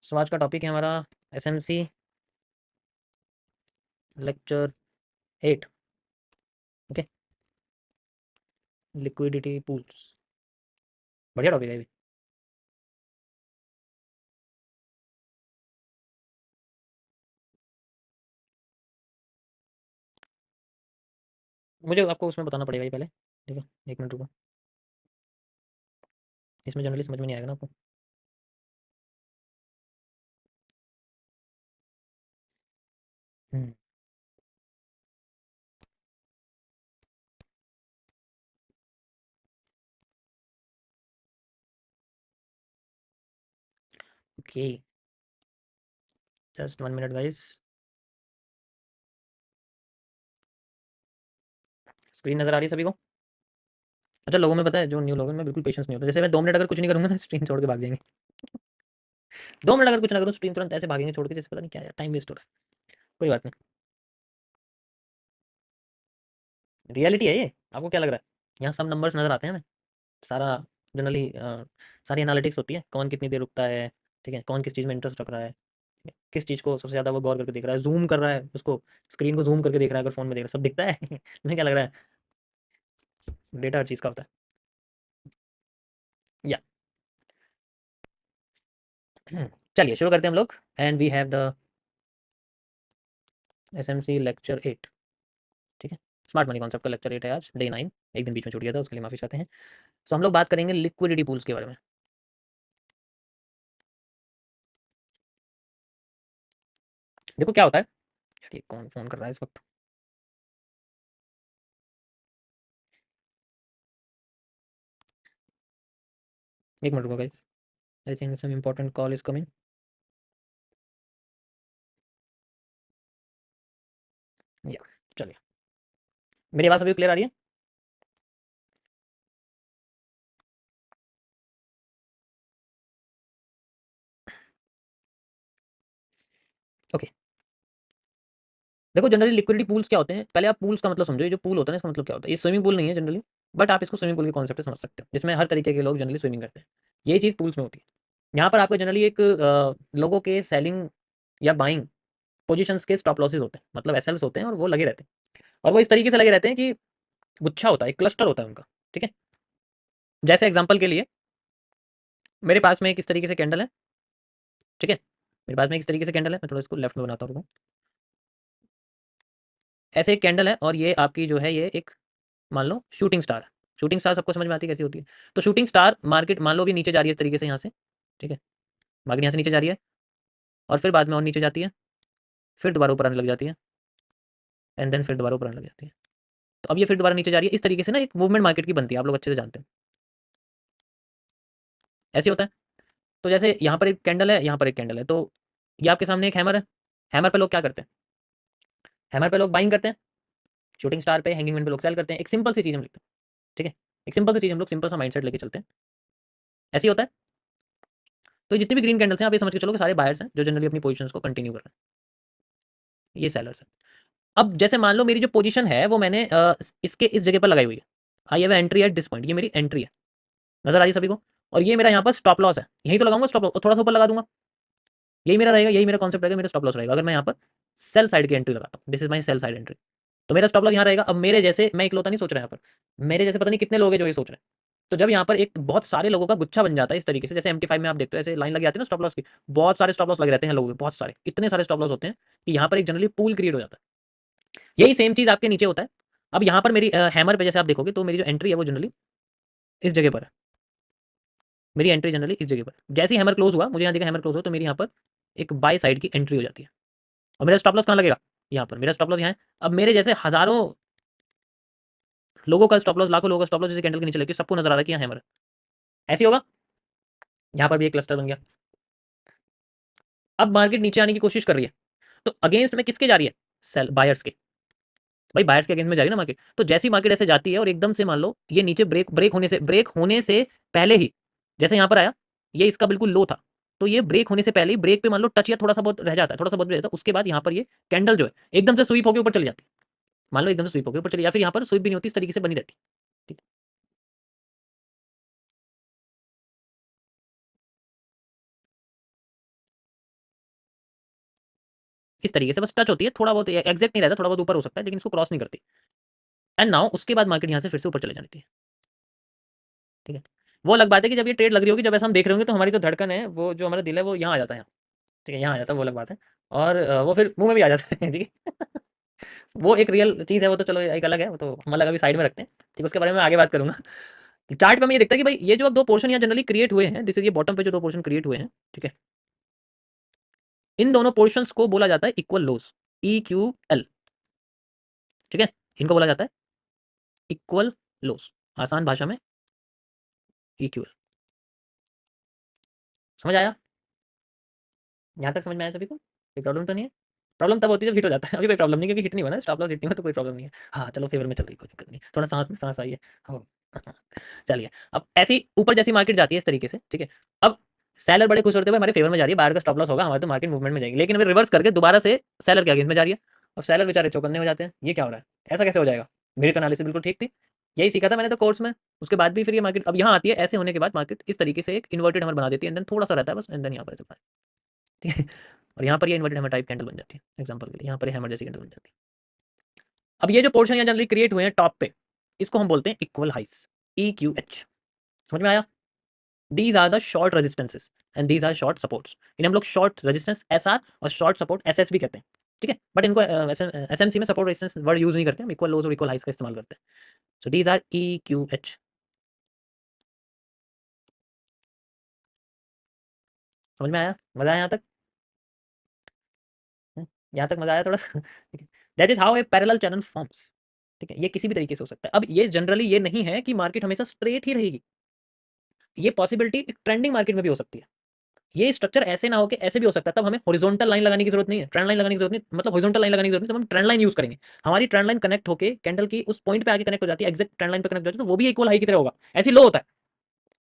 सो आज का टॉपिक है हमारा SMC lecture 8। Okay, liquidity pools. बढ़िया टॉपिक है ये भी। मुझे आपको उसमें बताना पड़ेगा ये पहले, ठीक है? एक मिनट रुको, इसमें जनरली समझ में नहीं आएगा ना आपको। Hmm, okay, just 1 minute guys. Screen नज़र आ रही है सभी को? अच्छा, लोगों में पता है, जो न्यू लोगों में बिल्कुल पेशेंस नहीं होता। जैसे मैं 2 मिनट अगर कुछ नहीं करूँगा ना, स्क्रीन छोड़ के भाग जाएंगे। 2 मिनट अगर कुछ ना करूँ, स्क्रीन तुरंत ऐसे भागेंगे छोड़ के, जैसे पता नहीं क्या यार, टाइम वेस्ट हो रहा है। कोई बात नहीं, रियलिटी है ये। आपको क्या लग रहा है? यहाँ सब नंबर्स नज़र आते हैं हमें। सारा जनरली सारी एनालिटिक्स होती है, कौन कितनी देर रुकता है, ठीक है, कौन किस चीज़ में इंटरेस्ट रख रहा है, ठीक है? किस चीज़ को सबसे ज़्यादा वो गौर करके देख रहा है, जूम कर रहा है उसको, स्क्रीन को जूम करके देख रहा है, अगर फ़ोन में देख रहा है, सब दिखता है। तुम्हें क्या लग रहा है? डेटा हर चीज़ का होता है। या चलिए शुरू करते हैं हम लोग। And we have the SMC lecture 8, ठीक है? स्मार्ट मनी कॉन्सेप्ट का लेक्चर 8 है आज, डे 9। एक दिन बीच में छूट गया था, उसके लिए माफ़ी चाहते हैं। सो हम लोग बात करेंगे लिक्विडिटी पूल्स के बारे में। देखो क्या होता है यार, ये कौन फ़ोन कर रहा है इस वक्त? एक मिनट रुको guys, I think some important call is coming. या चलिए, मेरी आवाज़ अभी क्लियर आ रही है? ओके। देखो जनरली लिक्विडिटी पूल्स क्या होते हैं, पहले आप पूल्स का मतलब समझो। ये जो पूल होता है ना, इसका मतलब क्या होता है? ये स्विमिंग पूल नहीं है जनरली, बट आप इसको स्विमिंग पूल के कॉन्सेप्ट से समझ सकते हो, जिसमें हर तरीके के लोग जनरली स्विमिंग करते हैं। ये चीज़ पूल्स में होती है। यहाँ पर आपको जनरली एक लोगों के सेलिंग या बाइंग पोजीशंस के स्टॉप लॉसेस होते हैं, मतलब एसएल्स होते हैं, और वो लगे रहते हैं। और वो इस तरीके से लगे रहते हैं कि गुच्छा होता है, एक क्लस्टर होता है उनका, ठीक है? जैसे एग्जाम्पल के लिए, मेरे पास में एक इस तरीके से कैंडल है, ठीक है? मेरे पास में एक इस तरीके से कैंडल है, मैं थोड़ा इसको लेफ्ट में बनाता हूँ। ऐसे एक कैंडल है, और ये आपकी जो है, ये एक मान लो शूटिंग स्टार है। शूटिंग स्टार सबको समझ में आती है कैसी होती है? तो शूटिंग स्टार मार्केट मान लो भी नीचे जा रही है इस तरीके से यहाँ से, ठीक है? मार्केट यहाँ से नीचे जा रही है, और फिर बाद में और नीचे जाती है, फिर दोबारा ऊपर आने लग जाती है, एंड देन फिर दोबारा ऊपर आने लग जाती है। तो अब ये फिर दोबारा नीचे जा रही है, इस तरीके से ना एक मूवमेंट मार्केट की बनती है, आप लोग अच्छे से जानते हैं। ऐसे होता है। तो जैसे यहाँ पर एक कैंडल है, यहाँ पर एक कैंडल है, तो ये आपके सामने एक हैमर है। हैमर पे लोग क्या करते हैं? हैमर पे लोग बाइंग करते हैं, शूटिंग स्टार पे, हैंगिंग मैन पे लोग सेल करते हैं। एक सिंपल सी चीज़ हम लिखते हैं, ठीक है? एक सिंपल सी चीज़ हम लोग सिंपल सा माइंडसेट लेके चलते हैं। ऐसे ही होता है। तो जितने भी ग्रीन कैंडल्स हैं, आप ये समझ के चलो कि सारे बायर्स हैं जो जनरली अपनी पोजीशंस को कंटिन्यू कर रहे हैं। ये सेलर्स हैं। अब जैसे मान लो मेरी जो पोजीशन है वो मैंने इसके इस जगह पर लगाई हुई है। I have entry at this point, ये मेरी एंट्री है, नजर आ रही है सभी को? और ये मेरा यहाँ पर स्टॉप लॉस है, यहीं तो लगाऊंगा स्टॉप लॉस, और थोड़ा सा ऊपर लगा दूंगा। यही मेरा रहेगा, यही मेरा कॉन्सेप्ट रहेगा, मेरा स्टॉप लॉस रहेगा अगर मैं यहाँ पर सेल साइड की एंट्री लगाता हूँ। This is my sell side entry. तो मेरा स्टॉप लॉस यहाँ रहेगा। अब मेरे जैसे, मैं इकलौता नहीं सोच रहा यहाँ पर, मेरे जैसे पता नहीं कितने लोग हैं जो ये सोच रहे हैं। तो जब यहाँ पर एक बहुत सारे लोगों का गुच्छा बन जाता है इस तरीके से, जैसे MT5 में आप देखते हो ऐसे लाइन लगी आती है ना स्टॉप लॉस की, बहुत सारे स्टॉप लॉस लगे रहते हैं लोगों के, बहुत सारे, इतने सारे स्टॉप लॉस होते हैं कि यहाँ पर एक जनरली पूल क्रिएट हो जाता है। यही सेम चीज़ आपके नीचे होता है। अब यहाँ पर मेरी हैमर पे जैसे आप देखोगे, तो मेरी जो एंट्री है वो जनरली इस जगह पर है। मेरी एंट्री जनरली इस जगह पर, जैसे ही हैमर क्लोज हुआ, मुझे यहाँ देखा हैमर क्लोज हो, तो मेरी यहाँ पर एक बाय साइड की एंट्री हो जाती है। और मेरा स्टॉप लॉस कहाँ लगेगा? यहाँ पर मेरा स्टॉप लॉस यहाँ है। अब मेरे जैसे हज़ारों लोगों का स्टॉप लॉस, लाखों लोगों का स्टॉप लॉस जैसे कैंडल के नीचे लगे, सबको नजर आ रहा है कि यहाँ हैमर है। ऐसे ही होगा। यहाँ पर भी एक क्लस्टर बन गया। अब मार्केट नीचे आने की कोशिश कर रही है, तो अगेंस्ट में किसके जा रही है? सेल बायर्स के। भाई बायर्स के अगेंस्ट में जा रही है ना मार्केट। तो जैसी मार्केट ऐसे जाती है और एकदम से मान लो ये नीचे ब्रेक होने से पहले ही, जैसे यहाँ पर आया, ये इसका बिल्कुल लो था, तो ये ब्रेक होने से पहले ही ब्रेक पे मान लो टच या थोड़ा सा बहुत रह जाता है, थोड़ा सा बहुत रह जाता है, उसके बाद यहाँ पर ये कैंडल जो है एकदम से स्वीप होकर ऊपर चली जाती है। मान लो एकदम से स्वीप होकर ऊपर चली, या फिर यहाँ पर स्वीप भी नहीं होती, इस तरीके से बनी रहती है। ठीक है? इस तरीके से बस टच होती है, थोड़ा बहुत एग्जैक्ट नहीं रहता, थोड़ा बहुत ऊपर हो सकता है लेकिन इसको क्रॉस नहीं करती। एंड नाउ उसके बाद मार्केट यहाँ से फिर से ऊपर चले जाती है। ठीक है, वो अलग बात है कि जब ये ट्रेड लग रही होगी, जब ऐसा हम देख रहे होंगे तो हमारी जो धड़कन है, वो जो हमारा दिल है वो यहाँ आ जाता है यहाँ। ठीक है, यहाँ आ जाता है, वो अलग बात है। और वो फिर मुंह में भी आ जाता है। ठीक है। वो एक रियल चीज़ है, वो तो चलो एक अलग है, वो तो हम अलग अभी साइड में रखते हैं। ठीक है, उसके बारे में आगे बात करूंगा। चार्ट पे हमें ये दिखता है कि भाई ये जो अब दो पोर्शन यहाँ जनरली क्रिएट हुए हैं, जैसे ये बॉटम पे जो दो पोर्शन क्रिएट हुए हैं, ठीक है, इन दोनों पोर्शंस को बोला जाता है इक्वल लोस, EQL। ठीक है, इनको बोला जाता है इक्वल लोस, आसान भाषा में EQL। समझ आया? यहाँ तक समझ में आया सभी को? कोई प्रॉब्लम तो नहीं है? प्रॉब्लम तब होती है जब हिट हो जाता है। अभी कोई प्रॉब्लम नहीं, क्योंकि हिट नहीं हुआ ना, स्टॉप लॉस हिट नहीं हुआ, तो कोई प्रॉब्लम नहीं है। हाँ चलो, फेवर में चल रही, कोई दिक्कत नहीं, थोड़ा सांस में सांस आई है। हाँ। चलिए, अब ऐसी ऊपर जैसी मार्केट जाती है इस तरीके से, ठीक है, अब सेलर बड़े खुश होते हुए हमारे फेवर में जा रही है, बाहर का स्टॉप लॉस होगा, हमारे तो मार्केट मूवमेंट में जाएगी, लेकिन अभी रिवर्स करके दोबारा से सेलर के अगेंस्ट में जा रही है। अब सेलर बेचारे चौकन्ने हो जाते हैं, ये क्या हो रहा है, ऐसा कैसे हो जाएगा, मेरी तो एनालिसिस बिल्कुल ठीक थी, यही सीखा था मैंने तो कोर्स में। उसके बाद भी फिर ये मार्केट अब यहाँ आती है, ऐसे होने के बाद मार्केट इस तरीके से एक इन्वर्टेड हमर बना देती है, एंड देन थोड़ा सा रहता है बस, एंड देन यहाँ पर चलता है। ठीक है, और यहाँ पर ये इन्वर्टेड हैमर टाइप कैंडल बन जाती है, एग्जांपल के लिए यहाँ पर हैमर जैसी कैंडल बन जाती है। अब ये जो पोर्शन यहाँ जनरली क्रिएट हुए हैं टॉप पे, इसको हम बोलते हैं इक्वल हाइस, EQH। समझ में आया? These are the short resistances and these are short supports. इन्हें हम लोग शॉर्ट रेजिस्टेंस SR और शॉर्ट सपोर्ट SS भी कहते हैं। ठीक है, बट इनको SMC में सपोर्ट रेजिस्टेंस वर्ड यूज नहीं करते, हम इक्वल लोज और इक्वल हाइस का इस्तेमाल करते हैं। So these are EQH। समझ में आया? मजा आया यहाँ तक? यहाँ तक मजा आया थोड़ा? ठीक है, that is how a parallel channel forms. ठीक है, ये किसी भी तरीके से हो सकता है। अब ये जनरली ये नहीं है कि मार्केट हमेशा स्ट्रेट ही रहेगी, ये पॉसिबिलिटी ट्रेंडिंग मार्केट में भी हो सकती है। ये स्ट्रक्चर ऐसे ना हो कि ऐसे भी हो सकता है, तब हमें हॉरिजॉन्टल लाइन लगाने की जरूरत नहीं है, ट्रेंड लाइन लगाने की जरूरत नहीं, मतलब हॉरिजॉन्टल लाइन लगाने की जरूरत नहीं, तब हम ट्रेंड लाइन यूज करेंगे। हमारी ट्रेंड लाइन कनेक्ट होकर कैंडल की उस पॉइंट पे आके कनेक्ट हो जाती है, एग्जैक्ट ट्रेंड लाइन पे कनेक्ट हो जाती है, तो वो भी इक्वल हाई की तरह होगा। ऐसी लो होता है,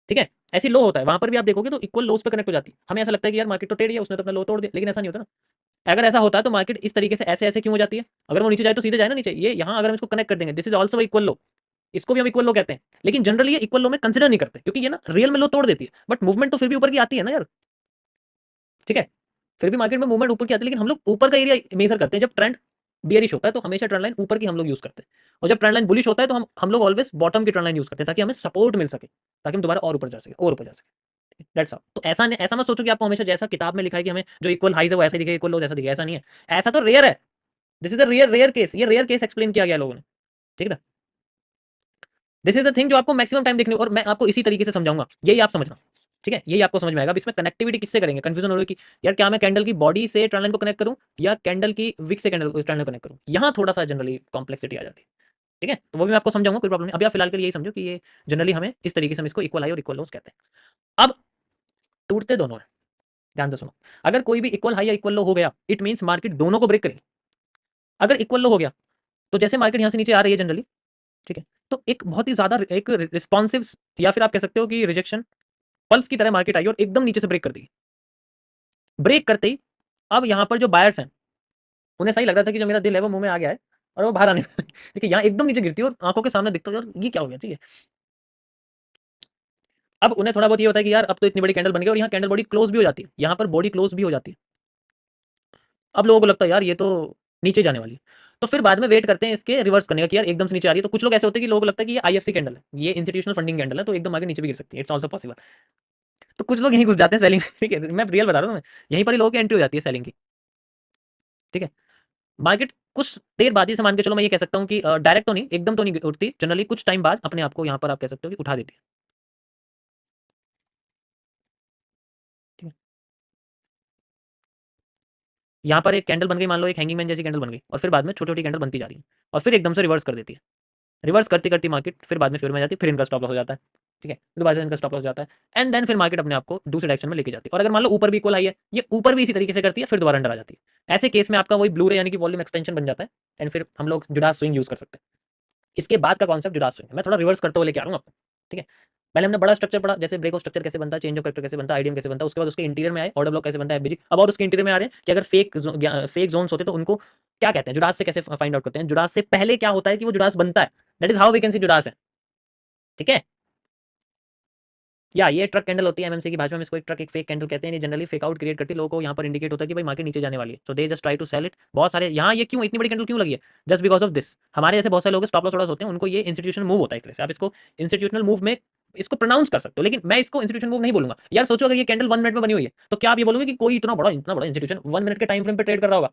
ठीक है, ऐसी लो होता है, वहां पर भी आप देखोगे तो इक्वल लोस पे कनेक्ट हो जाती है। हमें ऐसा लगता है कि यार मार्केट तो टेढ़ी है, उसने तो अपना लो तोड़ दिया, लेकिन ऐसा नहीं होता ना। अगर ऐसा होता है तो मार्केट इस तरीके से ऐसे ऐसे क्यों हो जाती है, अगर वो नीचे जाए तो सीधे जाए ना नीचे, ये यहाँ अगर हम इसको कनेक्ट कर देंगे, दिस इज ऑल्सो इक्वल लो, इसको भी हम इक्वल लो कहते हैं, लेकिन जनरली ये इक्वल लो में कंसिडर नहीं करते, क्योंकि ये ना रियल में लो तोड़ देती है, बट मूवमेंट तो फिर भी ऊपर की आती है ना यार। ठीक है, फिर भी मार्केट में मूवमेंट ऊपर की आती है, लेकिन हम लोग ऊपर का एरिया मेजर करते हैं। जब ट्रेंड बियरिश होता है तो हमेशा ट्रेंड लाइन ऊपर की हम लोग यूज करते हैं, और जब ट्रेंड लाइन बुलिश होता है तो हम लोग ऑलवेज बॉटम की ट्रेंड लाइन यूज करते हैं, ताकि हमें सपोर्ट मिल सके, ताकि हम दोबारा और ऊपर जा सके, और ऊपर जा सके। That's all. तो ऐसा मत सोचो कि आपको हमेशा जैसा किताब में लिखा है कि हमें जो इक्वल हाइज है वो ऐसा दिखे, इक्वल लो जैसा दिखे, ऐसा नहीं है। ऐसा तो रेयर है, this is a rare rare case, ये रेयर केस एक्सप्लेन किया गया लोगों ने। ठीक है ना, दिस इज द थिंग जो आपको मैक्सिमम टाइम देखने, और मैं आपको इसी तरीके से समझाऊंगा, यही आप समझना। ठीक है, यही आपको समझ में आएगा। अब इसमें कनेक्टिविटी किससे करेंगे, कंफ्यूजन हो रही है कि यार क्या मैं कैंडल की बॉडी से ट्रेंड लाइन को कनेक्ट करूं या कैंडल की विक से कैंडल ट्रेंड लाइन को कनेक्ट करूं, यहाँ थोड़ा सा जनरली कॉम्प्लेक्सिटी आ जाती है। ठीक है, तो वो भी मैं आपको समझाऊंगा, कोई प्रॉब्लम नहीं। अभी आप फिलहाल के लिए यही समझो कि ये जनरली हमें इस तरीके से हम इसको इक्वल हाई और इक्वल लोस कहते हैं। अब टूटते दोनों है, ध्यान से सुनो। अगर कोई भी इक्वल हाई या इक्वल लो हो गया, इट मींस मार्केट दोनों को ब्रेक करेगी। अगर इक्वल लो हो गया तो जैसे मार्केट यहाँ से नीचे आ रही है जनरली, ठीक है, तो एक बहुत ही ज्यादा एक रिस्पॉन्सिव, या फिर आप कह सकते हो कि रिजेक्शन पल्स की तरह मार्केट आई और एकदम नीचे से ब्रेक कर दी। ब्रेक करते ही अब यहाँ पर जो बायर्स हैं, उन्हें सही लग रहा था कि जो मेरा दिल है वो मुंह में आ गया है और वो बाहर आने वाला है। देखिए यहाँ एकदम नीचे गिरती है और आंखों के सामने दिखता है यार ये क्या हो गया। ठीक है, अब उन्हें थोड़ा बहुत ये होता है कि यार अब तो इतनी बड़ी कैंडल बन गई और यहाँ कैंडल बॉडी क्लोज भी हो जाती है, यहाँ पर बॉडी क्लोज भी हो जाती है। अब लोगों को लगता है यार ये तो नीचे जाने वाली है, तो फिर बाद में वेट करते हैं इसके रिवर्स करने का कि यार एकदम से नीचे आ रही है। तो कुछ लोग ऐसे होते हैं कि लोगों को लगता है कि ये IFC कैंडल है, ये इंस्टीट्यूशनल फंडिंग कैंडल है, तो एकदम आगे नीचे भी गिर सकती है, इट्स ऑल्सो पॉसिबल। तो कुछ लोग यहीं घुस जाते हैं सेलिंग। ठीक है, मैं रियल बता रहा हूँ, मैं यहीं पर ही लोगों की एंट्री हो जाती है सेलिंग की। ठीक है, मार्केट कुछ देर बाद ही से मान के चलो, मैं ये कह सकता हूँ कि डायरेक्ट तो नहीं, एकदम तो नहीं उठती, जनरली कुछ टाइम बाद अपने आप को यहाँ पर आप कह सकते हो कि उठा देती है। ठीक है, यहाँ पर एक कैंडल बन गई, मान लो एक हैंगिंग मैन जैसी कैंडल बन गई, और फिर बाद में छोटी छोटी कैंडल बनती जा रही है, और फिर एकदम से रिवर्स कर देती है। रिवर्स करती करती मार्केट फिर बाद में फेवर में जाती है, फिर इनका स्टॉप लॉस हो जाता है। ठीक है, दोबारा से इनका स्टॉप लॉस हो जाता है, एंड देन फिर मार्केट अपने आप को दूसरे डायरेक्शन में लेके जाती है। और अगर मान लो ऊपर भी इक्वल आई है, ये ऊपर भी इसी तरीके से करती है, फिर दोबारा अंडर आ जाती है। ऐसे केस में आपका वही ब्लू रे यानी कि वॉल्यूम एक्सपेंशन बन जाता है, एंड फिर हम लोग जुड़ा स्विंग यूज कर सकते हैं। इसके बाद का कॉन्सेप्ट जुड़ा स्विंग मैं थोड़ा रिवर्स करते हुए लेके आ रहा हूँ आपको। ठीक है, पहले हमने बड़ा स्ट्रक्चर पढ़ा, जैसे ब्रेक ऑफ स्ट्रक्चर कैसे बनता है, चेंज ऑफ कैरेक्टर कैसे बनता है, आईडीएम कैसे बनता है, उसके बाद उसके इंटीरियर में आए ऑर्डर ब्लॉक कैसे बनता है, एफबीजी। अब और उसके इंटीरियर में आ रहे हैं कि अगर फेक जोन्स होते तो उनको क्या कहते हैं, जुड़ास से कैसे फाइंड आउट करते हैं, जुड़ास से पहले क्या होता है कि वो जुड़ास बनता है, that is how we can see Judas है। ठीक है, या ये ट्रक कैंडल होती है एमएमसी की भाषा में, इसको एक ट्रक एक फेक कैंडल कहते हैं। ये जनरली फेक आउट क्रिएट करती है, लोगों को यहाँ पर इंडिकेट होता है कि भाई मार्केट नीचे जाने वाली है, so they just try to sell it. बहुत सारे यहाँ ये क्यों इतनी बड़ी कैंडल क्यों लगी है, जस्ट बिकॉज ऑफ दिस। हमारे जैसे बहुत सारे लोग स्टॉप लॉस होते हैं, उनको ये इंस्टीट्यूशनल मूव होता है, एक तरह से आप इसको इंस्टीट्यूशनल मूव में इसको प्रोनाउंस कर सकते हो, लेकिन मैं इसको इंस्टीट्यूशन मूव नहीं बोलूंगा यार। सोचो अगर ये कैंडल 1 मिनट में बनी हुई है तो क्या आप ये बोलोगे कि कोई इतना बड़ा इंस्टीट्यूशन 1 मिनट के टाइम फ्रेम पे ट्रेड कर रहा होगा?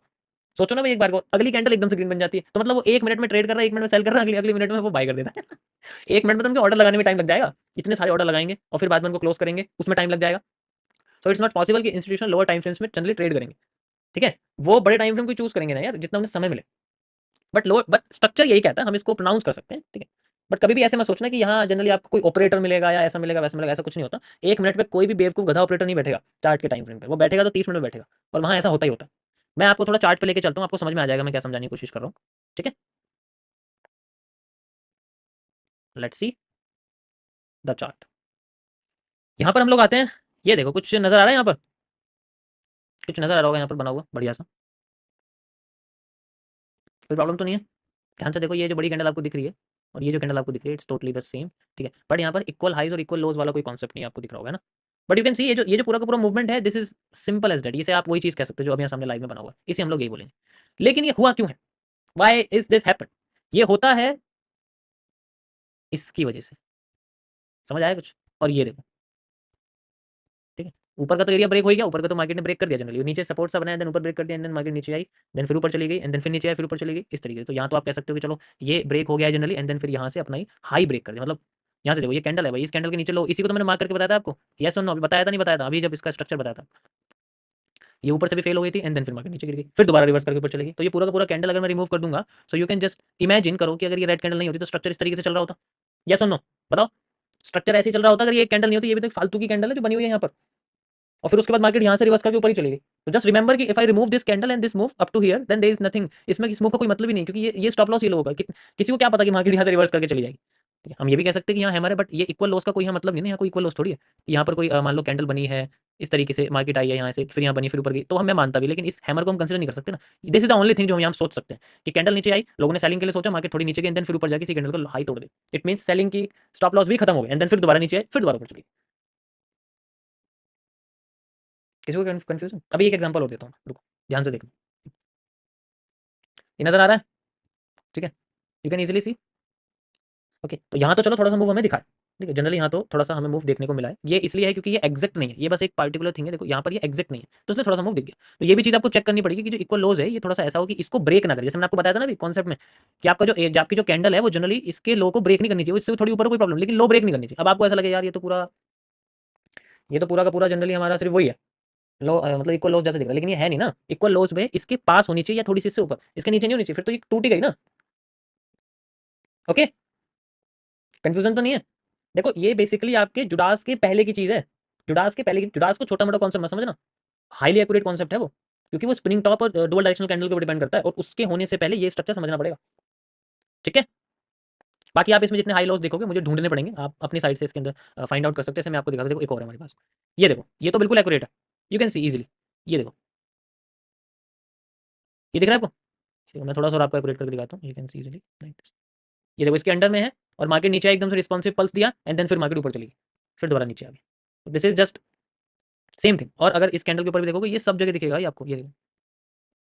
सोचो ना भाई, एक बार को अगली कैंडल एकदम से ग्रीन बन जाती है, तो मतलब वो 1 मिनट में ट्रेड कर रहा है, 1 मिनट में सेल कर रहा है, अगली अगली मिनट में वो बाय कर देता है। 1 मिनट में तो उनके ऑर्डर लगाने में टाइम लग जाएगा, इतने सारे ऑर्डर लगाएंगे और फिर बाद में उनको क्लोज करेंगे, उसमें टाइम लग जाएगा। सो इट्स नॉट पॉसिबल कि इंस्टीट्यूशन लोअर टाइम फ्रेम्स में जनरली ट्रेड करेंगे, ठीक है। वो बड़े टाइम फ्रेम को चूज करेंगे ना यार, जितना उन्हें समय मिले। बट लोअर बट स्ट्रक्चर यही कहता है, हम इसको प्रोनाउंस कर सकते हैं, ठीक है। बट कभी भी ऐसे मत सोचना कि यहाँ जनरली आपको कोई ऑपरेटर मिलेगा या ऐसा मिलेगा वैसा मिलेगा, ऐसा कुछ नहीं होता। 1 मिनट पे कोई भी बेवकूफ गधा ऑपरेटर नहीं बैठेगा चार्ट के टाइम फ्रेम पे, वो बैठेगा तो 30 मिनट में बैठेगा, और वहाँ ऐसा होता ही होता है। मैं आपको थोड़ा चार्ट पे लेके चलता हूँ, आपको समझ में आ जाएगा मैं क्या समझाने की कोशिश कर रहा हूँ, ठीक है। Let's see the chart. यहाँ पर हम लोग आते हैं, ये देखो कुछ नजर आ रहा है, यहाँ पर कुछ नजर आ रहा होगा यहाँ पर बना हुआ बढ़िया सा, कोई प्रॉब्लम तो नहीं है? ध्यान से देखो, ये जो बड़ी कैंडल आपको दिख रही है और ये जो कैंडल आपको दिख रही है, इट्स टोटली द सेम, ठीक है। बट यहाँ पर इक्वल हाइज और इक्वल लोज वाला कोई कॉन्सेप्ट नहीं आपको दिख रहा होगा ना। बट यू कैन सी ये जो पूरा का पूरा मूवमेंट है, this is simple as that. इसे आप वही चीज कह सकते हो जो अभी यहाँ सामने लाइव में बना हुआ है, इसे हम लोग यही बोलेंगे। लेकिन ये हुआ क्यों है, वाई इज दिस हैपन? ये होता है इसकी वजह से, समझ आया कुछ? और ये देखो, ठीक है, ऊपर का तो एरिया ब्रेक हो गया, ऊपर का तो मार्केट ने ब्रेक कर दिया जनरली, नीचे सपोर्ट सा बनाया, देन ऊपर ब्रेक कर दिया, देन मार्केट नीचे आई, देन फिर ऊपर चली गई, एंड देन फिर नीचे आई, फिर ऊपर चली गई, इस तरीके से। तो यहाँ तो आप कह सकते हो कि चलो ये ब्रेक हो गया है जनरली, एंड देन फिर यहाँ से अपना ही हाई ब्रेक कर दिया। मतलब यहाँ से देखो ये कैंडल है भाई, इस कैंडल के नीचे लो, इसी को तो मैंने मार्क करके बताया था आपको, यस और नो? अभी बताया था नहीं बताया था? अभी जब इसका स्ट्रक्चर बताया था, ये ऊपर से भी फेल हो गई थी, एंड देन फिर मार्केट नीचे गिर गई, फिर दोबारा रिवर्स करके ऊपर चलेगी। तो ये पूरा का पूरा कैंडल अगर मैं रिमूव कर दूंगा, so you can just imagine करो कि अगर ये रेड कैंडल नहीं होती तो स्ट्रक्चर इस तरीके से चल रहा होता, यस और नो? बताओ, स्ट्रक्चर ऐसे ही चल रहा होता अगर ये कैंडल नहीं होती? ये भी तो फालतू की कैंडल है जो बनी हुई है यहाँ पर, और फिर उसके बाद मार्केट यहाँ से रिवर्स करके ऊपर ही चली गई। तो जस्ट रिमेंबर कि if I remove this candle and this move up to here, then there is nothing. इसमें इस मूव का कोई मतलब ही नहीं, क्योंकि ये स्टॉप लॉस ये लोगों का किसी को क्या पता कि मार्केट यहाँ से रिवर्स करके चली जाएगी, ठीक है। हम ये भी कह सकते हैं कि यहाँ हैमर है, बट ये इक्वल लॉस का कोई यहाँ मतलब नहीं है, यहाँ कोई इक्वल लॉस थोड़ी है। यहाँ पर कोई मान लो कैंडल बनी है इस तरीके से, मार्केट आई है यहाँ से, फिर यहाँ बनी, फिर ऊपर गई, तो हम मैं मानता भी, लेकिन इस हैमर को हम कंसिडर नहीं कर सकते ना। This is the only thing जो हम यहाँ सोच सकते हैं कि कैंडल नीचे आई, लोगों ने सेलिंग के लिए सोचा, मार्केट थोड़ी नीचे गई, देन फिर ऊपर जाके इसी कैंडल को हाई तोड़ दे, इट मीन सेलिंग की स्टॉप लॉस भी खत्म हो गया, एंड देन फिर दोबारा नीचे आई, फिर दोबारा ऊपर चली। किसी को कंफ्यूजन? अभी एक एग्जांपल और देता हूँ, रुको ध्यान से देखना, ये नजर आ रहा है, ठीक है, you can easily C. Okay, तो यहाँ तो चलो थोड़ा सा मूव हमें दिखा है, ठीक है, जनरली यहाँ तो थोड़ा सा हमें मूव देखने को मिला है। ये इसलिए है क्योंकि ये एग्जैक्ट नहीं है, ये बस एक पार्टिकुलर थिंग है, देखो यहाँ पर ये एग्जैक्ट नहीं है, तो इसलिए थोड़ा सा मूव दिख गया। तो ये भी चीज़ आपको चेक करनी पड़ेगी कि जो इक्वल लोज है ये थोड़ा सा ऐसा हो कि इसको ब्रेक ना करे। जैसे मैंने आपको बताया था ना अभी कॉन्सेप्ट में कि आपकी जो कैंडल है वो जनरली इसके लो को ब्रेक नहीं करनी चाहिए, इससे थोड़ी ऊपर कोई प्रॉब्लम, लेकिन लो ब्रेक नहीं करनी चाहिए। अब आपको ऐसा लगे यार ये तो पूरा का पूरा जनरली हमारा सिर्फ वही है, लो मतलब इक्वल लोज जैसे दिख रहा है, लेकिन ये है नहीं ना। इक्वल लोज में इसके पास होनी चाहिए या थोड़ी सी इससे ऊपर, इसके नीचे नहीं होनी चाहिए, फिर तो ये टूटी गई ना। ओके, कंफ्यूजन तो नहीं है? देखो ये बेसिकली आपके जुडास के पहले की चीज है, जुडास के पहले की, जुडास को छोटा मोटा कॉन्सेप्ट मत समझना, हाईली एक्यूरेट कॉन्सेप्ट है वो, क्योंकि वो स्पिनिंग टॉप और डुअल डायरेक्शनल कैंडल के ऊपर डिपेंड करता है, और उसके होने से पहले ये स्ट्रक्चर समझना पड़ेगा, ठीक है। बाकी आप इसमें जितने हाई लॉस देखोगे मुझे ढूंढने पड़ेंगे, आप अपनी साइड से इसके अंदर फाइंड आउट कर सकते हैं। जैसे मैं आपको दिखाता हूं, देखो एक और है हमारे पास, ये देखो ये तो बिल्कुल एक्यूरेट है, यू कैन सी इजीली, ये देखो, ये दिख रहा है आपको? देखो मैं थोड़ा सा और आपको एक्यूरेट करके दिखाता हूँ, यू कैन सी इजीली, ये देखो इसके अंडर में है, और मार्केट नीचे एकदम से रिस्पॉन्सिव पल्स दिया, एंड देन फिर मार्केट ऊपर चली गई, फिर दोबारा नीचे आ गई। This is just same thing. और अगर इस कैंडल के ऊपर भी देखोगे ये सब जगह दिखेगा ये आपको, ये देखो,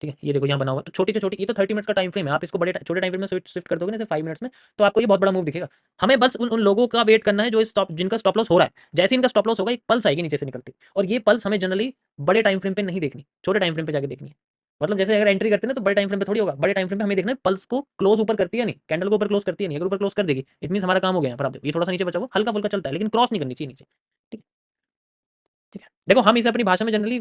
ठीक है, ये देखो यहाँ बना हुआ, तो छोटी से छोटी, ये तो 30 मिनट्स का टाइम फ्रेम है, आप इसको बड़े छोटे टाइम फ्रेम में स्विफ्ट कर दोगे ना, 5 मिनट्स में, तो आपको ये बहुत बड़ा मूव दिखेगा। हमें बस उन लोगों का वेट करना है जो स्टॉप, जिनका स्टॉप लॉस हो रहा है, जैसे इनका स्टॉप लॉस होगा एक पल्स आएगी नीचे से निकलती, और ये पल्स हमें जनरली बड़े टाइम फ्रेम पे नहीं देखनी, छोटे टाइम फ्रेम पे जाके देखनी है। मतलब जैसे अगर एंट्री करते हैं ना तो बड़े टाइम फ्रेम पे थोड़ी होगा, बड़े टाइम फ्रेम पे हमें देखना है पल्स को क्लोज ऊपर करती है नहीं, कैंडल को ऊपर क्लोज करती है नहीं, अगर ऊपर क्लोज कर देगी इट मीन हमारा काम हो गया। यहाँ पर आप देखो ये थोड़ा सा नीचे बचा हुआ हल्का फुल्का चलता है, लेकिन क्रॉस नहीं करनी चाहिए नीचे, ठीक है, ठीक है। देखो हम इसे अपनी भाषा में जनरली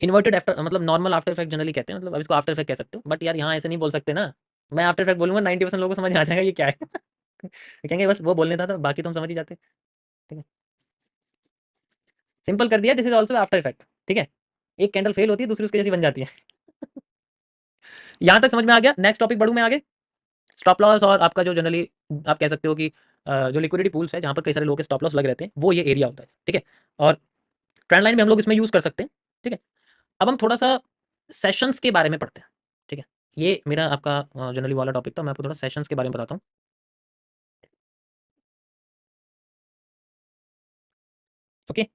इन्वर्टेड आफ्टर, मतलब नॉर्मल आफ्टर इफेक्ट जनरली कहते हैं, मतलब अब इसको आफ्टर इफेक्ट कह सकते हो, बट यार यहाँ ऐसे नहीं बोल सकते ना। मैं आफ्टर इफेक्ट बोलूंगा 90% लोगों को समझ आ जाएगा ये क्या है। कहेंगे बस वो बोलने था तो बाकी तो हम समझ ही जाते, ठीक है। सिंपल कर दिया, this is also after effect, ठीक है। एक कैंडल फेल होती है दूसरी उसकी जैसी बन जाती है। यहाँ तक समझ में आ गया? नेक्स्ट टॉपिक बढ़ू मैं आगे। स्टॉप लॉस और आपका जो जनरली आप कह सकते हो कि जो लिक्विडिटी पूल्स है जहाँ पर कई सारे लोगों के स्टॉप लॉस लग रहते हैं, वो ये एरिया होता है, ठीक है। और ट्रेंड लाइन में हम लोग इसमें यूज कर सकते हैं, ठीक है। अब हम थोड़ा सा सेशंस के बारे में पढ़ते हैं, ठीक है। ये मेरा आपका जनरली वाला टॉपिक था, मैं आपको थोड़ा सेशंस के बारे में बताता हूँ। ओके,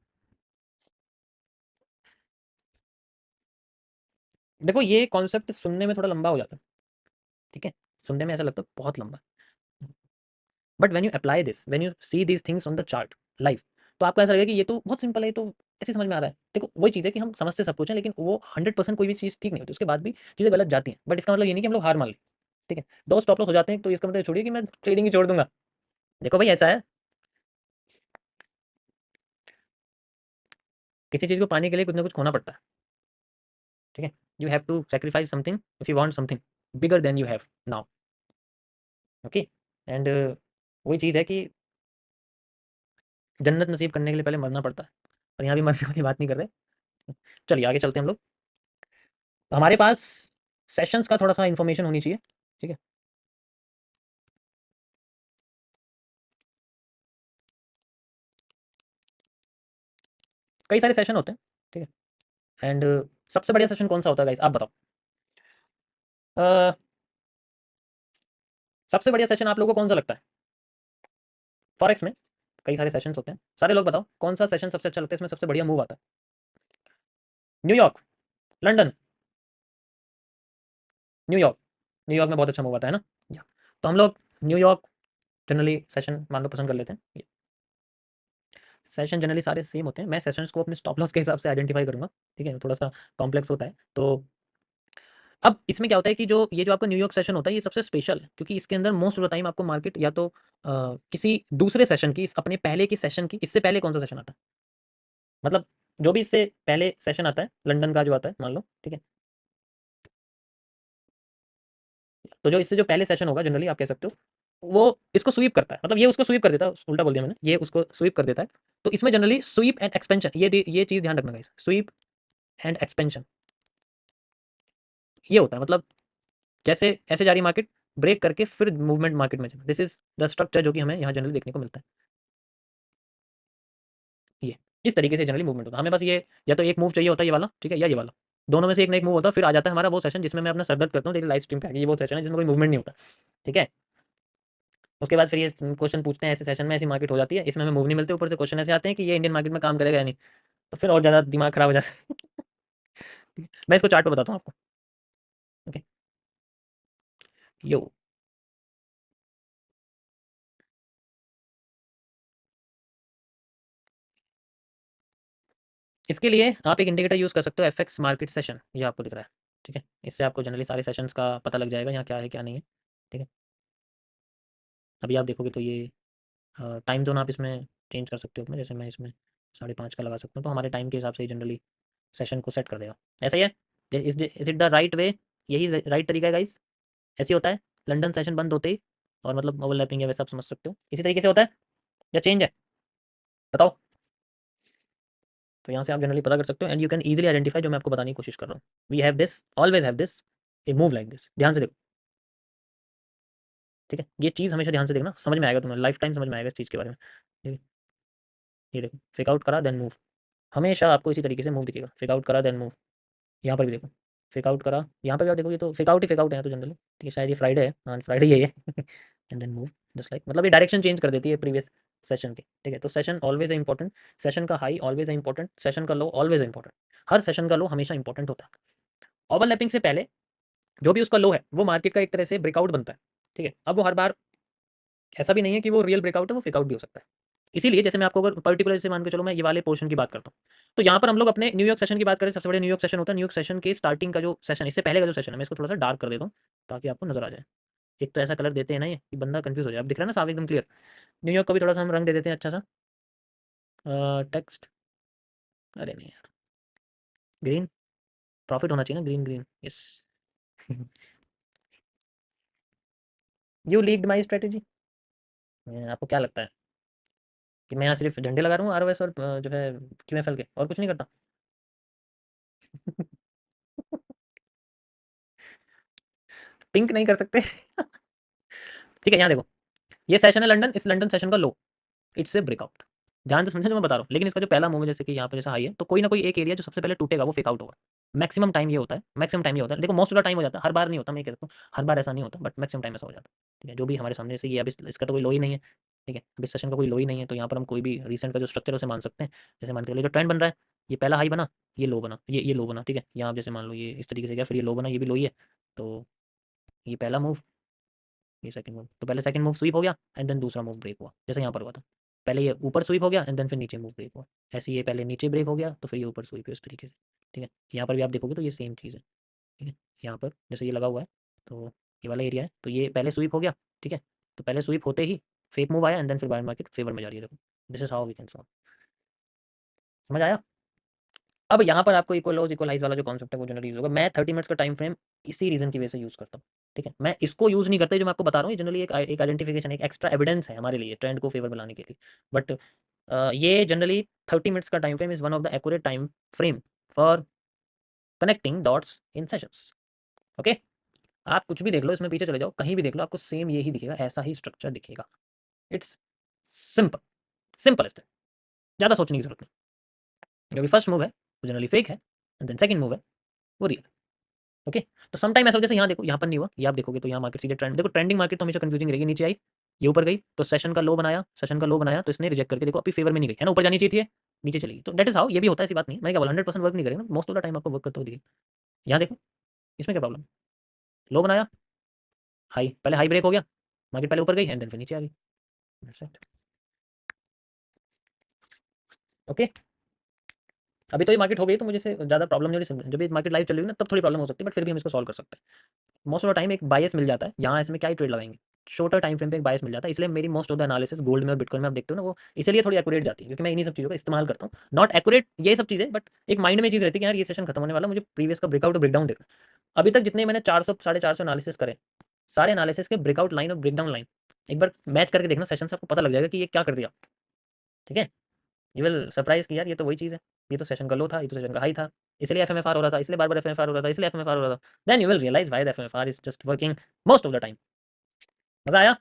देखो ये कॉन्सेप्ट सुनने में थोड़ा लंबा हो जाता है, ठीक है, सुनने में ऐसा लगता है बहुत लंबा, but when you apply this, when you see these things on the chart live, तो आपको ऐसा लगेगा कि ये तो बहुत सिंपल है, ये तो ऐसे समझ में आ रहा है। देखो वही चीज़ है कि हम समझते सब कुछ है, लेकिन वो 100% कोई भी चीज़ ठीक नहीं होती, उसके बाद भी चीज़ें गलत जाती हैं, बट इसका मतलब ये नहीं कि हम लोग हार मान लें, ठीक है। 2 स्टॉप लॉस हो जाते हैं तो इसका मतलब छोड़िए कि मैं ट्रेडिंग ही छोड़ दूंगा। देखो भाई ऐसा है, किसी चीज़ को पाने के लिए कुछ ना कुछ खोना पड़ता है, ठीक है। You have to sacrifice something if you want something bigger than you have now, okay. And वही चीज़ है कि जन्नत नसीब करने के लिए पहले मरना पड़ता है, और यहाँ भी मरने वाली बात नहीं कर रहे। चलिए आगे चलते हैं हम लोग। तो हमारे पास सेशंस का थोड़ा सा इन्फॉर्मेशन होनी चाहिए, ठीक है। कई सारे सेशन होते हैं, ठीक है। एंड सबसे बढ़िया सेशन कौन सा होता है गाइस, आप बताओ। अ, सबसे बढ़िया सेशन आप लोगों को कौन सा लगता है फॉरेक्स में? कई सारे सेशंस होते हैं, सारे लोग बताओ कौन सा सेशन सबसे अच्छा लगता है, इसमें सबसे बढ़िया मूव आता है। न्यूयॉर्क, लंदन, न्यूयॉर्क, न्यूयॉर्क में बहुत अच्छा मूव आता है ना, या तो हम लोग न्यूयॉर्क जनरली सेशन मान लो पसंद कर लेते हैं। सेशन जनरली सारे सेम होते हैं, मैं सेशंस को अपने स्टॉप लॉस के हिसाब से आइडेंटिफाई करूंगा, ठीक है, थोड़ा सा कॉम्प्लेक्स होता है। तो अब इसमें क्या होता है कि जो ये जो आपका न्यूयॉर्क सेशन होता है ये सबसे स्पेशल है, क्योंकि इसके अंदर मोस्ट ऑफ द टाइम आपको मार्केट या तो किसी दूसरे सेशन की, अपने पहले की सेशन की, इससे पहले कौन सा सेशन आता है, मतलब जो भी इससे पहले सेशन आता है लंदन का जो आता है मान लो, ठीक है, तो जो इससे जो पहले सेशन होगा जनरली आप कह सकते हो वो इसको स्वीप करता है, मतलब ये उसको स्वीप कर देता है, उल्टा बोल दिया मैंने, ये उसको स्वीप कर देता है। तो इसमें जनरली स्वीप एंड एक्सपेंशन, ये चीज़ ध्यान रखना गाइस, स्वीप एंड एक्सपेंशन ये होता है, मतलब जैसे ऐसे जा रही मार्केट, ब्रेक करके फिर मूवमेंट मार्केट में जाना, दिस इज द स्ट्रक्चर जो कि हमें यहाँ जनरली देखने को मिलता है। ये इस तरीके से जनरली मूवमेंट होता है, हमें बस ये या तो एक मूव चाहिए होता है ये वाला, ठीक है, या ये वाला, दोनों में से एक ना एक मूव होता है, फिर आ जाता है हमारा वो सेशन जिसमें मैं अपना सर दर्द करता हूँ, तेरी लाइव स्ट्रीम पे आके, ये वो सेशन है जिसमें कोई मूवमेंट नहीं होता, ठीक है। उसके बाद फिर ये क्वेश्चन पूछते हैं ऐसे सेशन में, ऐसी मार्केट हो जाती है, इसमें हमें मूव नहीं मिलते, ऊपर से क्वेश्चन ऐसे आते हैं कि ये इंडियन मार्केट में काम करेगा या नहीं, तो फिर और ज़्यादा दिमाग खराब हो जाता है। मैं इसको चार्ट पे बताता हूँ आपको, ओके। यो, इसके लिए आप एक इंडिकेटर यूज़ कर सकते हो, एफएक्स मार्केट सेशन, ये आपको दिख रहा है, ठीक है, इससे आपको जनरली सारे सेशंस का पता लग जाएगा यहाँ क्या है क्या नहीं है, ठीक है। अभी आप देखोगे तो ये टाइम जोन आप इसमें चेंज कर सकते हो अपने, जैसे मैं इसमें 5:30 का लगा सकता हूँ, तो हमारे टाइम के हिसाब से ही जनरली सेशन को सेट कर देगा। ऐसा ही है, is it the right way, यही राइट तरीका है गाइस, ऐसे ही होता है। लंदन सेशन बंद होते ही, और मतलब ओवरलैपिंग है वैसे आप समझ सकते हो, इसी तरीके से होता है या चेंज है, बताओ। तो यहाँ से आप जनरली पता कर सकते हो, and you can easily identify जो मैं आपको बताने की कोशिश कर रहा हूँ। We have this, always have this, a move like this, ध्यान से देखो, ठीक है, ये चीज़ हमेशा ध्यान से देखना, समझ में आएगा तुम्हें, लाइफ टाइम समझ में आएगा इस चीज़ के बारे में, ठीक है। ये देखो, फेक आउट करा देन मूव, हमेशा आपको इसी तरीके से मूव दिखेगा, फेक आउट करा देन मूव। यहाँ पर भी देखो, फेक आउट करा, यहाँ पर भी आप देखो, ये तो फेक आउट है तो जनरली, ठीक है, शायद ये फ्राइडे है, हाँ फ्राइडे यही है। And then move, just like, मतलब ये डायरेक्शन चेंज कर देती है प्रीवियस सेशन की, ठीक है। तो सेशन ऑलवेज है इंपॉर्टेंट, सेशन का हाई ऑलवेज है इंपॉर्टेंट, सेशन का लो ऑलवेज है इंपॉर्टेंट, हर सेशन का लो हमेशा इंपॉर्टेंट होता है। ओवरलैपिंग से पहले जो भी उसका लो है वो मार्केट का एक तरह से ब्रेकआउट बनता है, ठीक है। अब वो हर बार ऐसा भी नहीं है कि वो रियल ब्रेकआउट है, वो फेक आउट भी हो सकता है। इसीलिए जैसे मैं आपको अगर पर्टिकुलर जैसे मान के चलो मैं ये वाले पोर्शन की बात करता हूँ, तो यहाँ पर हम लोग अपने न्यूयॉर्क सेशन की बात करें, सबसे बड़े न्यूयॉर्क सेशन होता है, न्यूयॉर्क सेशन के स्टार्टिंग का जो सेशन, इससे पहले का जो सेशन है, मैं इसको थोड़ा सा डार्क कर देता हूँ ताकि आपको नजर आ जाए। एक तो ऐसा कलर देते हैं ना ये कि बंदा कंफ्यूज हो जाए, अब दिख रहा है ना साफ एकदम क्लियर। न्यूयॉर्क को भी थोड़ा सा हम रंग दे देते हैं अच्छा सा, टेक्स्ट, अरे नहीं यार, ग्रीन, प्रॉफिट होना चाहिए ना, green green, yes. You leaked my strategy, आपको क्या लगता है कि मैं यहाँ सिर्फ झंडे लगा रहा हूँ आरओएस और जो है क्यूएफएल के, और कुछ नहीं करता? पिंक नहीं कर सकते? ठीक है, यहाँ देखो, ये सेशन है लंदन, इस लंदन सेशन का लो, इट्स ए ब्रेकआउट, ध्यान से समझे जो मैं बता रहा हूँ। लेकिन इसका जो पहला मूव है जैसे कि यहाँ पे जैसा हाई है, तो कोई ना कोई एक एरिया जो सबसे पहले टूटेगा वो फेक आउट होगा। मैक्सिमम टाइम ये होता है, मैक्सिमम टाइम ये होता है, देखो मोस्ट ऑफ द टाइम हो जाता है, हर बार नहीं होता, मैं कह सकता हूँ हर बार ऐसा नहीं होता, बट मैक्सिमम टाइम ऐसा हो जाता है, ठीक है। जो भी हमारे सामने से ये, अब इसका तो कोई लो ही नहीं है, ठीक है। अब इस सेशन का कोई लो ही नहीं है, तो यहाँ पर हम कोई भी रिसेंट का जो स्ट्रक्चर है उसे मान सकते हैं। जैसे मान के चलिए जो ट्रेंड बन रहा है, ये पहला हाई बना, ये लो बना, ये लो बना, ठीक है। यहाँ आप जैसे मान लो ये इस तरीके से गया, फिर ये लो बना, ये भी लो ही है, तो ये पहला मूव, ये सेकंड मूव, तो पहले सेकंड मूव स्वीप हो गया एंड देन दूसरा मूव ब्रेक हुआ, जैसे यहाँ पर हुआ था। पहले ये ऊपर स्वीप हो गया एंड देन फिर नीचे मूव ब्रेक हुआ। ऐसे ये पहले नीचे ब्रेक हो गया तो फिर ये ऊपर स्वीप है, इस तरीके से। ठीक है, यहाँ पर भी आप देखोगे तो ये सेम चीज़ है। ठीक है, यहाँ पर जैसे ये लगा हुआ है, तो ये वाला एरिया है, तो ये पहले स्वीप हो गया। ठीक है, तो पहले स्वीप होते ही फेक मूव आया एंड देन फिर बाय मार्केट फेवर में जा रही है, देखो this is how we can solve. समझ आया? अब यहाँ पर आपको इक्वल लॉज इक्वल हाइज वाला जो कॉन्सेप्ट है वो जनरली यूज होगा। मैं 30 मिनट्स का टाइम फ्रेम इसी रीजन की वजह से यूज करता हूँ। ठीक है, मैं इसको यूज नहीं करता जो मैं आपको बता रहा हूँ, ये जनरली एक आइडेंटिफिकेशन, एक एक्स्ट्रा एविडेंस है हमारे लिए ट्रेंड को फेवर में लाने के लिए। बट ये जनरली 30 मिनट्स का time frame is one of the accurate time frame for connecting dots in sessions. Okay, आप कुछ भी देख लो, इसमें पीछे चले जाओ, कहीं भी देख लो, आपको सेम यही दिखेगा, ऐसा ही स्ट्रक्चर दिखेगा। इट्स सिंपल, सिंपल इज, ज़्यादा सोचने की जरूरत नहीं। जो भी फर्स्ट मूव है वो जनरली फेक है एंड देन सेकंड मूव है वो रियल। ओके, तो सम टाइम ऐसा हो, जैसे यहाँ देखो, यहाँ पर नहीं हुआ, ये आप देखोगे तो यहाँ मार्केट सीधे ट्रेंड, देखो ट्रेंडिंग मार्केट तो हमेशा कंफ्यूजिंग रहेगी। नीचे आई, ये ऊपर गई, तो सेशन का लो बनाया, सेशन का लो बनाया, तो इसने रिजेक्ट करके देखो अभी फेवर में नहीं गई है ना, ऊपर जानी चाहिए थी, नीचे चली गई। तो डेट इज हाउ, ये भी होता है, ऐसी बात नहीं। मैंने क्या बोला, 100% वर्क नहीं करेगा, मोस्ट ऑफ द टाइम आपको वर्क करते हुए दिखेगा। यहाँ देखो, इसमें क्या प्रॉब्लम, लो बनाया, हाई, पहले हाई ब्रेक हो गया, मार्केट पहले ऊपर गई एंड देन फिर नीचे आ गई। ओके, अभी तो ये मार्केट हो गई तो मुझे से ज़्यादा प्रॉब्लम नहीं हो रही। जब ये मार्केट लाइव चल रही है ना, तब थोड़ी प्रॉब्लम हो सकती है, बट फिर भी हम इसको सॉल्व कर सकते हैं। मोस्ट ऑफ द टाइम एक बायस मिल जाता है यहाँ, इसमें क्या ही ट्रेड लगाएंगे, शॉर्टर टाइम फ्रेम पे एक बायस मिल जाता है। इसलिए मेरी most of the analysis gold में और बिटकॉइन में आप देखते हो ना, वो इसलिए थोड़ी एक्यूरेट जाती है, क्योंकि मैं इन्हीं सब चीज़ों का इस्तेमाल करता हूँ। नॉट एक्यूरेट ये सब चीज़ें, बट एक माइंड में चीज़ रहती है कि यार ये सेशन खत्म होने वाला, मुझे प्रीवियस का ब्रेकआउट और ब्रेकडाउन देखना। अभी तक जितने मैंने 400 450 एनालिसिस करे, सारे एनालिसिस के ब्रेकआउट लाइन और ब्रेकडाउन लाइन एक बार मैच करके देखना सेशन से, आपको पता लग जाएगा कि ये क्या कर दिया। ठीक है, यू विल सरप्राइज कि यार ये तो वही चीज़ है, ये तो सेशन का लो था, ये तो सेशन का हाई था, इसलिए एफएमएफआर हो रहा था, इसलिए बार बार एफएमएफआर हो रहा था, इसलिए एफएमएफआर हो रहा था। Then you will realize why the FMFR is just working most of the time. मजा आया?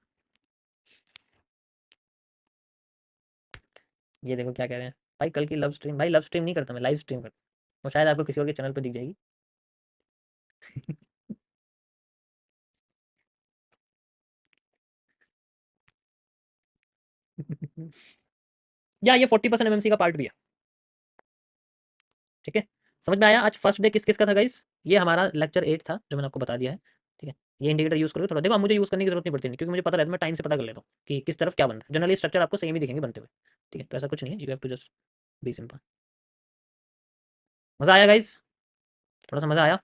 ये देखो क्या कह रहे हैं भाई, कल की लव स्ट्रीम, भाई लव स्ट्रीम नहीं करता मैं, लाइव स्ट्रीम करता हूँ, वो शायद आपको किसी और के चैनल पर दिख जाएगी। या ये 40% एमएमसी का पार्ट भी है। ठीक है, समझ में आया? आज फर्स्ट डे किस किस का था गाइस? ये हमारा लेक्चर 8 था जो मैंने आपको बता दिया है। ठीक है, ये इंडिकेटर यूज़ करोगे थोड़ा, देखो अब मुझे यूज़ करने की जरूरत नहीं पड़ती, क्योंकि मुझे पता रहता है, मैं टाइम से पता कर लेता हूँ कि किस तरफ क्या बन रहा है। जनरली स्ट्रक्चर आपको सेम ही दिखेंगे बनते हुए। ठीक है, तो ऐसा कुछ नहीं है, you have to just be simple. मज़ा आया गाइस? थोड़ा सा मज़ा आया?